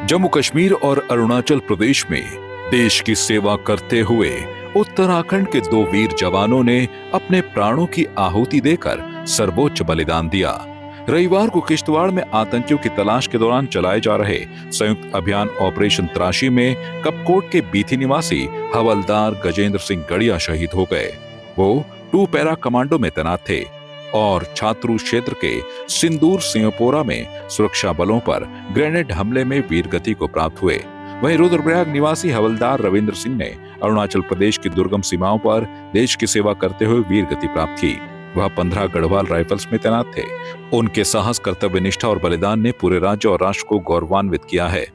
जम्मू कश्मीर और अरुणाचल प्रदेश में देश की सेवा करते हुए उत्तराखंड के 2 वीर जवानों ने अपने प्राणों की आहुति देकर सर्वोच्च बलिदान दिया। रविवार को किश्तवाड़ में आतंकियों की तलाश के दौरान चलाए जा रहे संयुक्त अभियान ऑपरेशन त्राशी में कपकोट के बीथी निवासी हवलदार गजेंद्र सिंह गड़िया शहीद हो गए। वो 2 पैरा कमांडो में तैनात थे और छात्रू क्षेत्र के सिंदूर सिंहपोरा में सुरक्षा बलों पर ग्रेनेड हमले में वीरगति को प्राप्त हुए। वहीं रुद्रप्रयाग निवासी हवलदार रविंद्र सिंह ने अरुणाचल प्रदेश की दुर्गम सीमाओं पर देश की सेवा करते हुए वीरगति प्राप्त की। वह 15 गढ़वाल राइफल्स में तैनात थे। उनके साहस, कर्तव्य निष्ठा और बलिदान ने पूरे राज्य और राष्ट्र को गौरवान्वित किया है।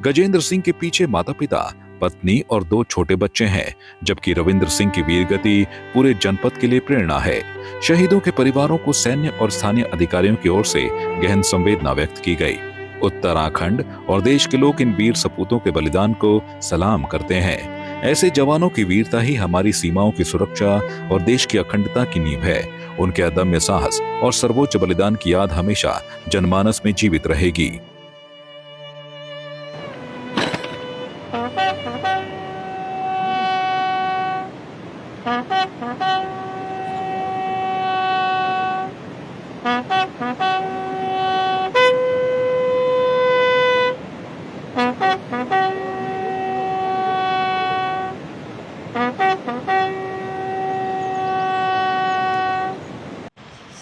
गजेंद्र सिंह के पीछे माता पिता, पत्नी और 2 छोटे बच्चे हैं, जबकि रविंद्र सिंह की वीरगति पूरे जनपद के लिए प्रेरणा है। शहीदों के परिवारों को सैन्य और स्थानीय अधिकारियों की ओर से गहन संवेदना व्यक्त की गई। उत्तराखंड और देश के लोग इन वीर सपूतों के बलिदान को सलाम करते हैं। ऐसे जवानों की वीरता ही हमारी सीमाओं की सुरक्षा और देश की अखंडता की नींव है। उनके अदम्य साहस और सर्वोच्च बलिदान की याद हमेशा जनमानस में जीवित रहेगी।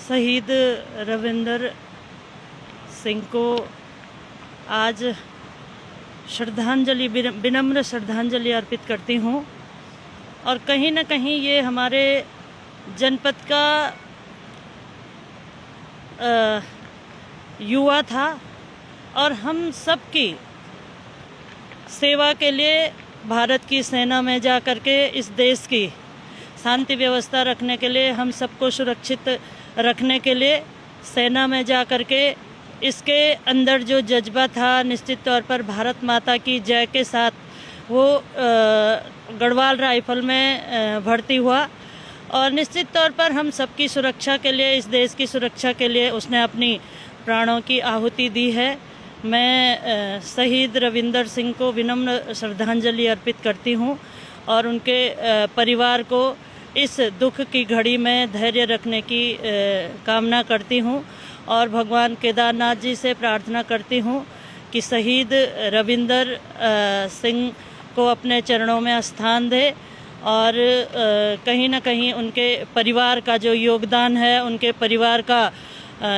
शहीद रविंद्र सिंह को आज श्रद्धांजलि, विनम्र श्रद्धांजलि अर्पित करती हूँ। और कहीं न कहीं ये हमारे जनपद का युवा था और हम सब की सेवा के लिए भारत की सेना में जा कर के इस देश की शांति व्यवस्था रखने के लिए, हम सबको सुरक्षित रखने के लिए सेना में जा कर के इसके अंदर जो जज्बा था, निश्चित तौर पर भारत माता की जय के साथ वो गढ़वाल राइफल में भर्ती हुआ और निश्चित तौर पर हम सबकी सुरक्षा के लिए, इस देश की सुरक्षा के लिए उसने अपनी प्राणों की आहुति दी है। मैं शहीद रविंद्र सिंह को विनम्र श्रद्धांजलि अर्पित करती हूँ और उनके परिवार को इस दुख की घड़ी में धैर्य रखने की कामना करती हूँ और भगवान केदारनाथ जी से प्रार्थना करती हूँ कि शहीद रविंद्र सिंह को अपने चरणों में स्थान दे और कहीं न कहीं उनके परिवार का जो योगदान है, उनके परिवार का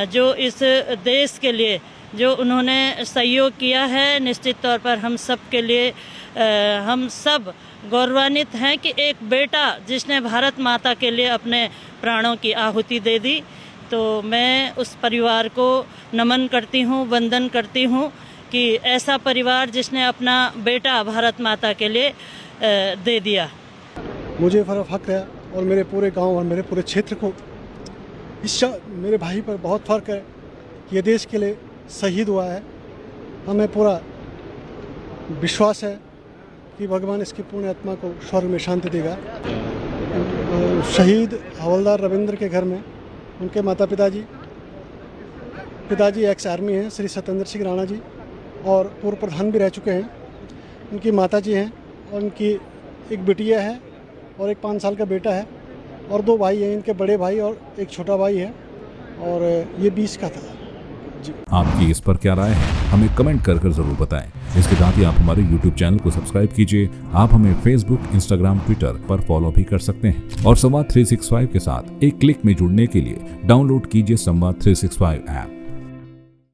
जो इस देश के लिए जो उन्होंने सहयोग किया है, निश्चित तौर पर हम सब के लिए हम सब गौरवान्वित हैं कि एक बेटा जिसने भारत माता के लिए अपने प्राणों की आहुति दे दी। तो मैं उस परिवार को नमन करती हूँ, वंदन करती हूँ कि ऐसा परिवार जिसने अपना बेटा भारत माता के लिए दे दिया। मुझे फ़ख्र है और मेरे पूरे गांव और मेरे पूरे क्षेत्र को मेरे भाई पर बहुत फ़र्क है कि ये देश के लिए शहीद हुआ है। हमें पूरा विश्वास है कि भगवान इसकी पूर्ण आत्मा को स्वर्ग में शांति देगा। शहीद हवलदार रविंद्र के घर में उनके माता पिताजी एक्स आर्मी हैं, श्री सत्येंद्र सिंह राणा जी, और पूर्व प्रधान भी रह चुके हैं। उनकी माताजी हैं और उनकी एक बिटिया है और एक 5 साल का बेटा है और 2 भाई हैं, इनके बड़े भाई और एक छोटा भाई है और ये 20 का था। आपकी इस पर क्या राय है, हमें कमेंट कर जरूर बताएं। इसके साथ ही आप हमारे YouTube चैनल को सब्सक्राइब कीजिए। आप हमें Facebook, Instagram, Twitter पर फॉलो भी कर सकते हैं और संवाद 365 के साथ एक क्लिक में जुड़ने के लिए डाउनलोड कीजिए संवाद 365 ऐप।